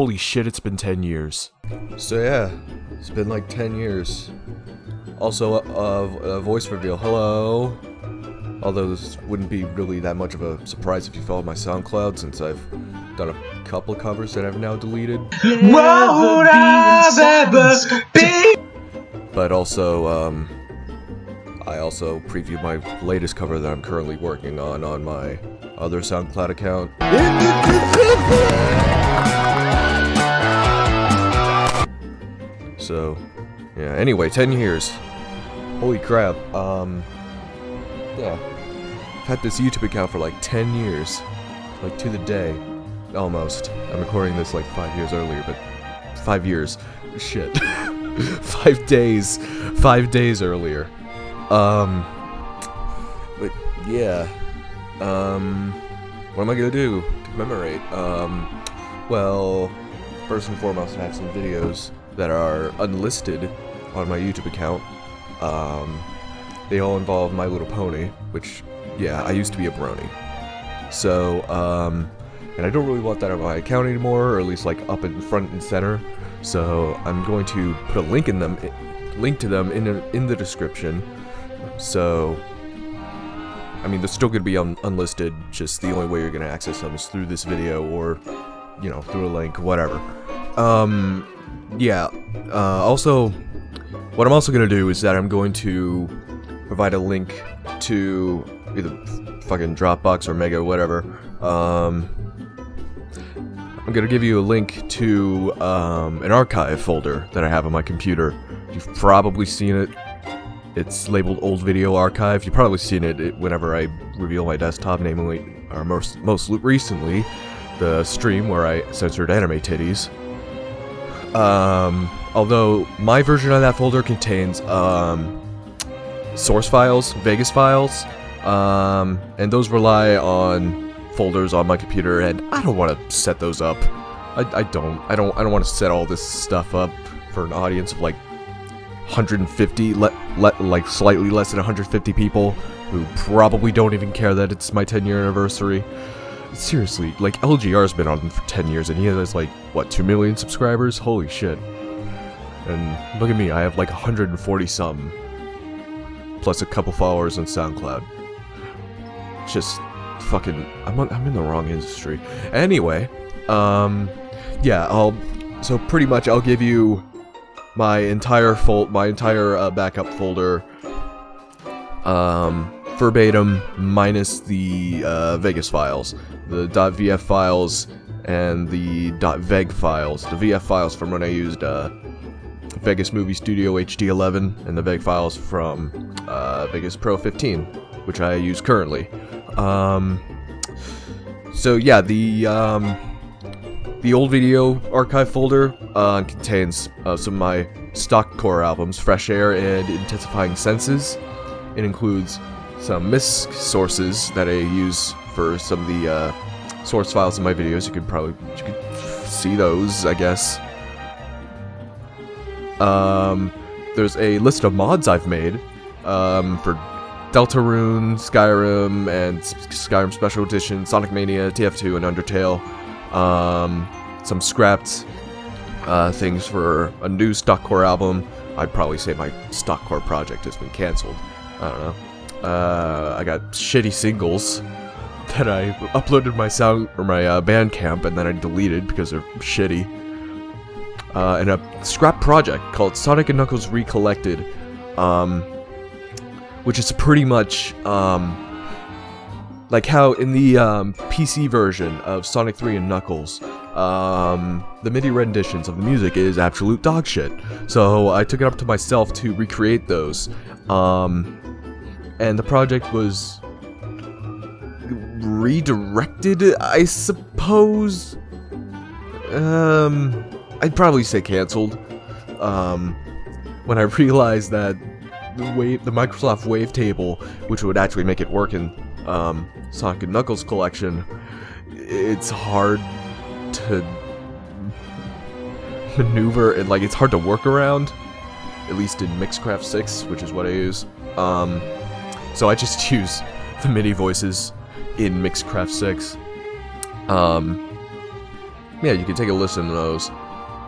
Holy shit, it's been 10 years. So yeah, it's been like 10 years. Also, a voice reveal. Hello. Although this wouldn't be really that much of a surprise if you follow my SoundCloud, since I've done a couple of covers that I've now deleted. But also, I also previewed my latest cover that I'm currently working on my other SoundCloud account. So, yeah, anyway, 10 years. Holy crap, yeah. I've had this YouTube account for like 10 years. Like, to the day. Almost. I'm recording this like 5 years earlier, but 5 years. Shit. 5 days. 5 days earlier. But, yeah. What am I gonna do to commemorate? Well, first and foremost, I have some videos that are unlisted on my YouTube account. They all involve My Little Pony, which, yeah, I used to be a brony. So, and I don't really want that on my account anymore, or at least like up in front and center. So I'm going to put a link to them in the description. So, I mean, they're still going to be unlisted, just the only way you're going to access them is through this video or, you know, through a link, whatever. Yeah, also, what I'm also going to do is that I'm going to provide a link to either fucking Dropbox or Mega, whatever. I'm going to give you a link to an archive folder that I have on my computer. You've probably seen it. It's labeled Old Video Archive. You've probably seen it whenever I reveal my desktop, namely, or most recently, the stream where I censored anime titties. Although my version of that folder contains source files, Vegas files, and those rely on folders on my computer, and I don't want to set those up. I don't want to set all this stuff up for an audience of like 150, like slightly less than 150 people who probably don't even care that it's my 10-year anniversary. Seriously, like, LGR's been on for 10 years and he has like, what, 2 million subscribers? Holy shit. And look at me, I have like 140 something. Plus a couple followers on SoundCloud. Just fucking, I'm in the wrong industry. Anyway, yeah, so pretty much I'll give you my entire backup folder, verbatim, minus the Vegas files, the .vf files, and the .veg files. The VF files from when I used Vegas Movie Studio HD11, and the VEG files from Vegas Pro 15, which I use currently. So yeah, the old video archive folder contains some of my stock core albums, Fresh Air and Intensifying Senses. It includes some MISC sources that I use for some of the source files in my videos. You could see those, I guess. There's a list of mods I've made for Deltarune, Skyrim, and Skyrim Special Edition, Sonic Mania, TF2, and Undertale. Some scrapped things for a new stock core album. I'd probably say my stock core project has been cancelled. I don't know. I got shitty singles that I uploaded my Bandcamp and then I deleted because they're shitty. And a scrap project called Sonic & Knuckles Recollected, which is pretty much like how in the PC version of Sonic 3 and Knuckles, the MIDI renditions of the music is absolute dog shit. So I took it up to myself to recreate those. And the project was redirected, I suppose. I'd probably say canceled. When I realized that the Microsoft Wavetable, which would actually make it work in Sonic & Knuckles collection, it's hard to maneuver and like it's hard to work around, at least in Mixcraft 6, which is what I use. So I just use the MIDI voices in Mixcraft 6. yeah, you can take a listen to those.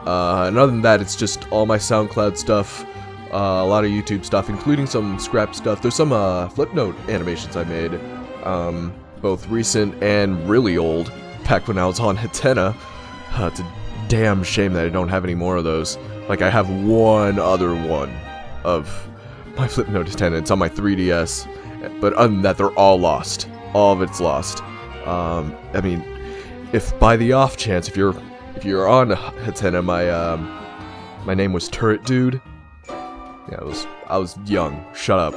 And other than that, it's just all my SoundCloud stuff, a lot of YouTube stuff, including some scrap stuff. There's some Flipnote animations I made, both recent and really old, back when I was on Hatena. It's a damn shame that I don't have any more of those. Like, I have one other one of my Flipnote Hatena. It's on my 3DS, but other than that, they're all lost. All of it's lost. I mean, if by the off chance, if you're on Hatena, my name was Turret Dude. Yeah, I was young. Shut up.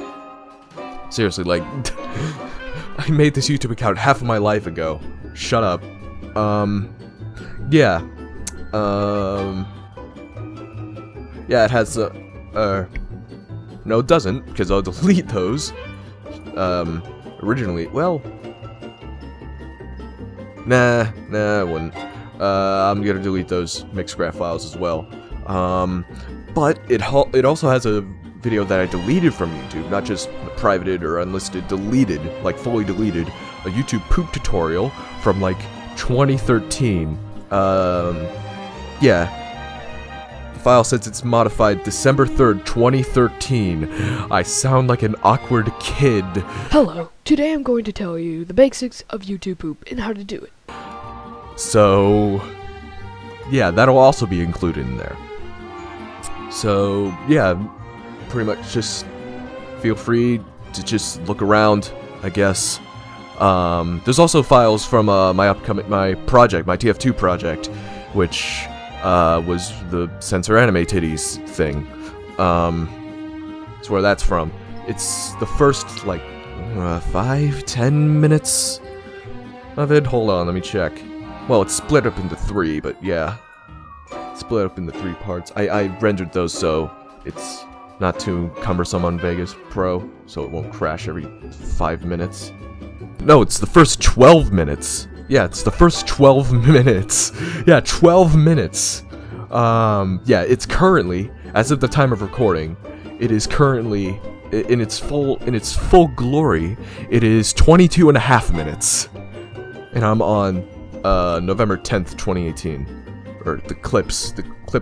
Seriously, like, I made this YouTube account half of my life ago. Shut up. Yeah. Yeah, it has no, it doesn't, because I'll delete those. Originally, well, nah, I wouldn't. I'm gonna delete those Mixcraft files as well. But it also has a video that I deleted from YouTube, not just privated or unlisted, deleted, like fully deleted, a YouTube poop tutorial from like 2013. Yeah. The file says it's modified December 3rd, 2013. I sound like an awkward kid. Hello, today I'm going to tell you the basics of YouTube poop and how to do it. So, yeah, that'll also be included in there. So, yeah, pretty much just feel free to just look around, I guess. There's also files from my project, my TF2 project, which was the censor anime titties thing. That's where that's from. It's the first, like, 5-10 minutes of it. Hold on, let me check. Well, it's split up into 3, but yeah. Split up into 3 parts. I rendered those so it's not too cumbersome on Vegas Pro, so it won't crash every 5 minutes. No, it's the first 12 minutes. Yeah, it's the first 12 minutes. Yeah, 12 minutes. Yeah, it's currently, as of the time of recording, it is currently in its full glory. It is 22.5 minutes, and I'm on November 10th, 2018. Or the clips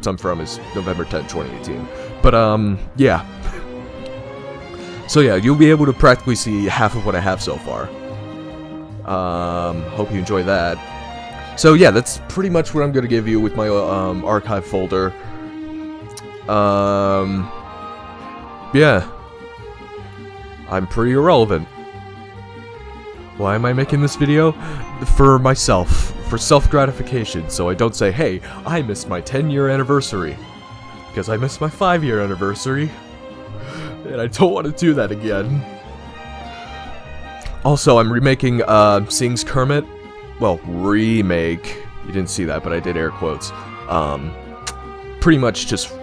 I'm from is November 10th, 2018. But yeah. So yeah, you'll be able to practically see half of what I have so far. Hope you enjoy that. So yeah, that's pretty much what I'm gonna give you with my archive folder. Yeah. I'm pretty irrelevant. Why am I making this video? For myself. For self-gratification, so I don't say, hey, I missed my 10-year anniversary. Because I missed my 5-year anniversary. And I don't want to do that again. Also, I'm remaking Sing's Kermit. Well, remake. You didn't see that, but I did air quotes. Pretty much just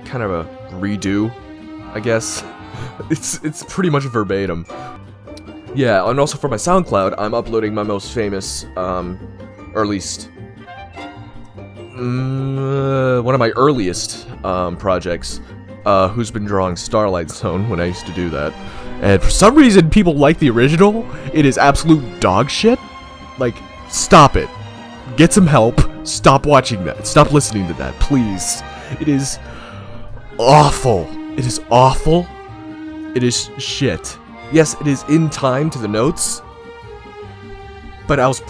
kind of a redo, I guess. It's pretty much verbatim. Yeah, and also for my SoundCloud, I'm uploading my most famous, or at least, one of my earliest, projects, Who's Been Drawing Starlight Zone, when I used to do that. And for some reason, people like the original. It is absolute dog shit. Like, stop it. Get some help. Stop watching that. Stop listening to that, please. It is awful. It is awful. It is shit. Yes, it is in time to the notes, but I was,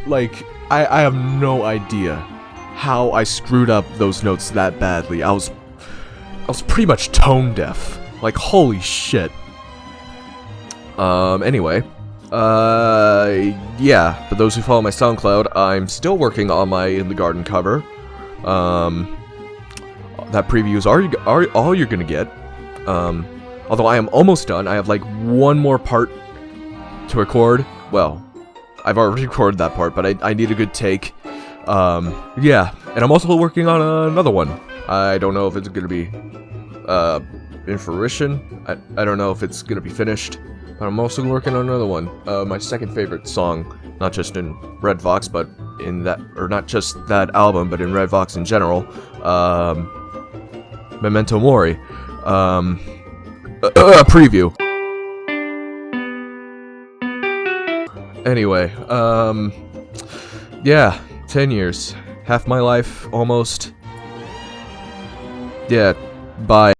like, I have no idea how I screwed up those notes that badly. I was pretty much tone deaf. Like, holy shit. Anyway, yeah, for those who follow my SoundCloud, I'm still working on my In the Garden cover. That preview is all you're gonna get. Although I am almost done, I have like one more part to record. Well, I've already recorded that part, but I need a good take. Yeah, and I'm also working on another one. I don't know if it's gonna be in fruition. I don't know if it's gonna be finished, but I'm also working on another one. My second favorite song, not just in Red Vox, but in that, or not just that album, but in Red Vox in general. Memento Mori. Preview. Anyway, yeah, 10 years. Half my life, almost. Yeah, bye.